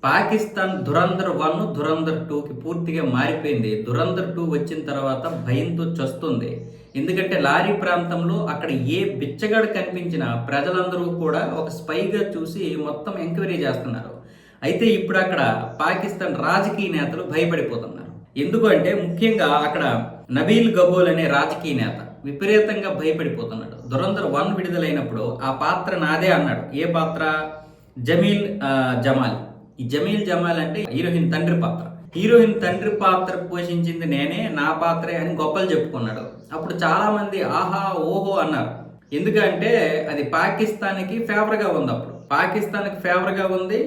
పాకిస్తాన్ ధురంధర్ 1, ధురంధర్ 2కి పూర్తిగా మారిపోయింది. ధురంధర్ 2 వచ్చిన తర్వాత భయంతో చస్తుంది. ఎందుకంటే లారీ ప్రాంతంలో అక్కడ ఏ బిచ్చగాడు కనిపించినా ప్రజలందరూ కూడా ఒక స్పైగా చూసి మొత్తం ఎంక్వైరీ చేస్తున్నారు. అయితే ఇప్పుడు అక్కడ పాకిస్తాన్ రాజకీయ నేతలు భయపడిపోతున్నారు. ఎందుకంటే ముఖ్యంగా అక్కడ నబీల్ గబోల్ అనే రాజకీయ నేత విపరీతంగా భయపడిపోతున్నాడు. ధురంధర్ 1 విడుదలైనప్పుడు ఆ పాత్ర నాదే అన్నాడు. ఏ పాత్ర? జమాల్. ఈ జమీల్ జమాల్ అంటే హీరోయిన్ తండ్రి పాత్ర. హీరోయిన్ తండ్రి పాత్ర పోషించింది నేనే, నా పాత్రే అని గొప్పలు చెప్పుకున్నాడు. అప్పుడు చాలా మంది ఆహా ఓహో అన్నారు. ఎందుకంటే అది పాకిస్తాన్కి ఫేవర్గా ఉంది. అప్పుడు పాకిస్తాన్కి ఫేవర్గా ఉంది.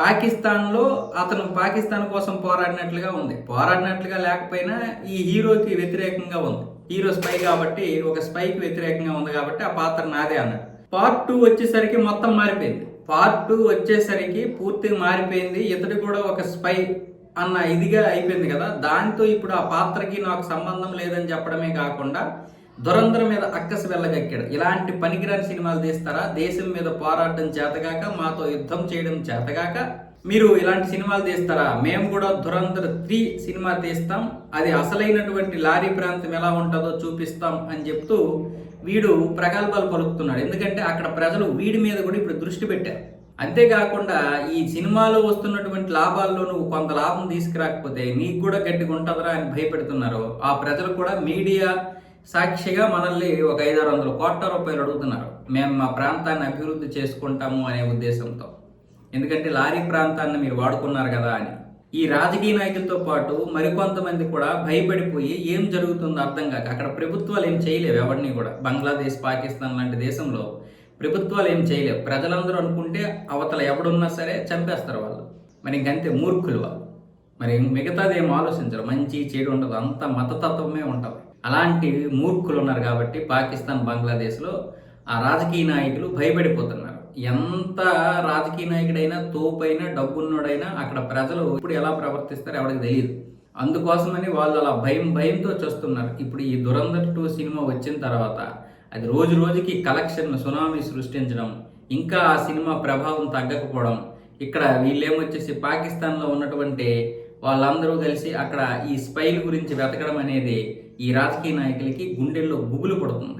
పాకిస్తాన్లో అతను పాకిస్తాన్ కోసం పోరాడినట్లుగా ఉంది. పోరాడినట్లుగా లేకపోయినా ఈ హీరోకి వ్యతిరేకంగా ఉంది. హీరో స్పై కాబట్టి ఒక స్పైకి వ్యతిరేకంగా ఉంది కాబట్టి ఆ పాత్ర నాదే అన్నాడు. పార్ట్ 2 వచ్చేసరికి మొత్తం మారిపోయింది. పార్ట్ 2 వచ్చేసరికి పూర్తిగా మారిపోయింది. ఇతడు కూడా ఒక స్పై అన్న ఇదిగా అయిపోయింది కదా. దాంతో ఇప్పుడు ఆ పాత్రకి నాకు సంబంధం లేదని చెప్పడమే కాకుండా ధురంధర్ మీద అక్కసి వెళ్ళగక్కాడు. ఇలాంటి పనికిరాని సినిమాలు తీస్తారా? దేశం మీద పోరాటం చేతగాక, మాతో యుద్ధం చేయడం చేతగాక మీరు ఇలాంటి సినిమాలు తీస్తారా? మేము కూడా ధురంధర్ 3 సినిమా తీస్తాం, అది అసలైనటువంటి లారీ ప్రాంతం ఎలా ఉంటుందో చూపిస్తాం అని చెప్తూ వీడు ప్రగల్భాలు పలుకుతున్నాడు. ఎందుకంటే అక్కడ ప్రజలు వీడి మీద కూడా ఇప్పుడు దృష్టి పెట్టారు. అంతేకాకుండా ఈ సినిమాలో వస్తున్నటువంటి లాభాల్లో నువ్వు కొంత లాభం తీసుకురాకపోతే నీకు కూడా గట్టిగా ఉంటుందిరా అని భయపెడుతున్నారు. ఆ ప్రజలు కూడా మీడియా సాక్షిగా మనల్ని ఒక 500-600 కోట్ల రూపాయలు అడుగుతున్నారు. మేము మా ప్రాంతాన్ని అభివృద్ధి చేసుకుంటాము అనే ఉద్దేశంతో. ఎందుకంటే లారీ ప్రాంతాన్ని మీరు వాడుకున్నారు కదా అని. ఈ రాజకీయ నాయకులతో పాటు మరికొంతమంది కూడా భయపడిపోయి ఏం జరుగుతుందో అర్థం కాక అక్కడ ప్రభుత్వాలు ఏం చేయలేవు. ఎవరిని కూడా బంగ్లాదేశ్, పాకిస్తాన్ లాంటి దేశంలో ప్రభుత్వాలు ఏం చేయలేవు. ప్రజలందరూ అనుకుంటే అవతల ఎవడున్నా సరే చంపేస్తారు వాళ్ళు. మరి ఇంకంతే మూర్ఖులు వాళ్ళు. మరి మిగతాది ఏం ఆలోచించరు. మంచి చెడు ఉండదు, అంత మతతత్వమే ఉంటుంది. అలాంటి మూర్ఖులు ఉన్నారు కాబట్టి పాకిస్తాన్, బంగ్లాదేశ్లో ఆ రాజకీయ నాయకులు భయపడిపోతున్నారు. ఎంత రాజకీయ నాయకుడైనా, తోపైనా, డబ్బున్నోడైనా అక్కడ ప్రజలు ఇప్పుడు ఎలా ప్రవర్తిస్తారో ఎవరికి తెలియదు. అందుకోసమని వాళ్ళు అలా భయంతో చూస్తున్నారు. ఇప్పుడు ఈ ధురంధర్ 2 సినిమా వచ్చిన తర్వాత అది రోజు రోజుకి కలెక్షన్ సునామీ సృష్టించడం, ఇంకా ఆ సినిమా ప్రభావం తగ్గకపోవడం, ఇక్కడ వీళ్ళేమొచ్చేసి పాకిస్తాన్లో ఉన్నటువంటి వాళ్ళందరూ కలిసి అక్కడ ఈ స్పైల గురించి వెతకడం అనేది ఈ రాజకీయ నాయకులకి గుండెల్లో గుబులు పడుతుంది.